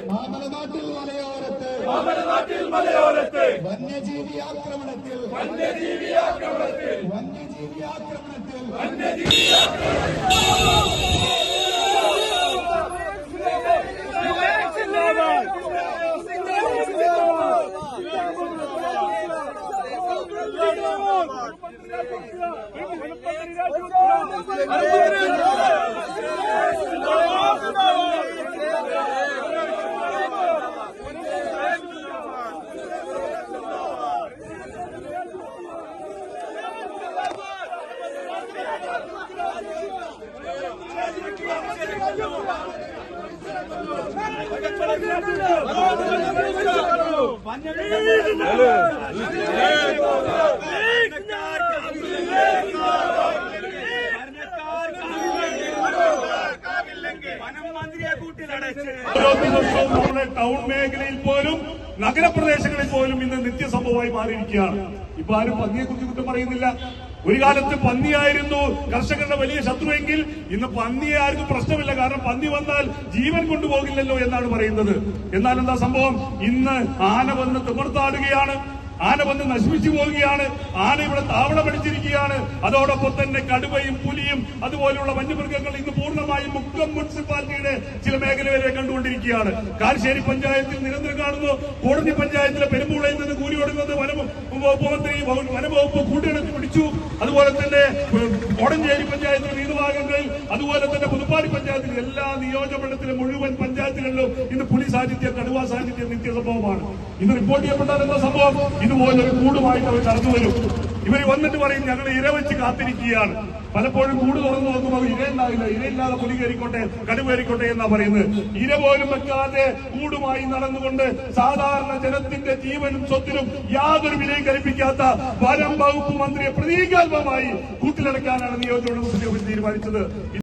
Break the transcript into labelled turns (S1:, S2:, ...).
S1: മാമലനാട്ടിൽ
S2: മലയോരത്ത്
S1: വന്യജീവി ആക്രമണത്തിൽ
S2: ടൗൺ മേഖലയിൽ പോലും നഗരപ്രദേശങ്ങളിൽ പോലും ഇന്ന് നിത്യസംഭവമായി മാറിയിരിക്കുകയാണ്. ഇപ്പൊ ആരും പന്നിയെ കുറിച്ച് കുറ്റം പറയുന്നില്ല. ഒരു കാലത്ത് പന്നിയായിരുന്നു കർഷകരുടെ വലിയ ശത്രുവെങ്കിൽ ഇന്ന് പന്നിയെ ആർക്കും പ്രശ്നമില്ല. കാരണം പന്നി വന്നാൽ ജീവൻ കൊണ്ടുപോകില്ലല്ലോ എന്നാണ് പറയുന്നത്. എന്നാൽ എന്താ സംഭവം? ഇന്ന് ആന വന്ന് തിമിർത്താടുകയാണ്, ആന വന്ന് നശിപ്പിച്ചു പോവുകയാണ്, ആന ഇവിടെ താവളമടിച്ചിരിക്കുകയാണ്. അതോടൊപ്പം തന്നെ കടുവയും പുലിയും അതുപോലെയുള്ള വന്യമൃഗങ്ങൾ ഇന്ന് പൂർണ്ണമായും മുക്കം മുനിസിപ്പാലിറ്റിയുടെ ചില മേഖലകളിലെ കണ്ടുകൊണ്ടിരിക്കുകയാണ്. കാരശ്ശേരി പഞ്ചായത്തിൽ നിരന്തരം കാണുന്നു. കോടതി പഞ്ചായത്തിലെ പെരുമ്പുളയിൽ നിന്ന് കൂലി കൊടുക്കുന്നത് വനംവകുപ്പ് മന്ത്രി വനംവകുപ്പ് കൂട്ടിയെടുത്ത് പിടിച്ചു. അതുപോലെ തന്നെ കോടഞ്ചേരി പഞ്ചായത്തിലെ വിവിധ ഭാഗങ്ങളിൽ, അതുപോലെ തന്നെ പുതുപ്പാടി പഞ്ചായത്തിലെ എല്ലാ നിയോജകമണ്ഡലത്തിലെ മുഴുവൻ പഞ്ചായത്തുകളിലും ഇന്ന് പുലി സാന്നിധ്യം, കടുവ സാന്നിധ്യം നിത്യസംഭവമാണ്. ഇന്ന് റിപ്പോർട്ട് ചെയ്യപ്പെട്ടാൽ എന്താ സംഭവം? ഇതുപോലൊരു കൂടുമായിട്ട് അവർ കടന്നു വരും. ഇവർ വന്നിട്ട് പറയും ഞങ്ങൾ ഇര വെച്ച് കാത്തിരിക്കുകയാണ്. പലപ്പോഴും കൂട് തുറന്നു നോക്കുമ്പോൾ ഇരയുണ്ടാവില്ല. ഇരയില്ലാതെ പുലി കയറിക്കോട്ടെ, കടുവ കയറിക്കോട്ടെ എന്നാ പറയുന്നത്. ഇര പോലും വെക്കാതെ കൂടുമായി നടന്നുകൊണ്ട് സാധാരണ ജനത്തിന്റെ ജീവനും സ്വത്തിനും യാതൊരു വിലയും കൽപ്പിക്കാത്ത വനം വകുപ്പ് മന്ത്രിയെ പ്രതീകാത്മകമായി കൂട്ടിലടക്കാനാണ് നിയോജകമണ്ഡലം തീരുമാനിച്ചത്.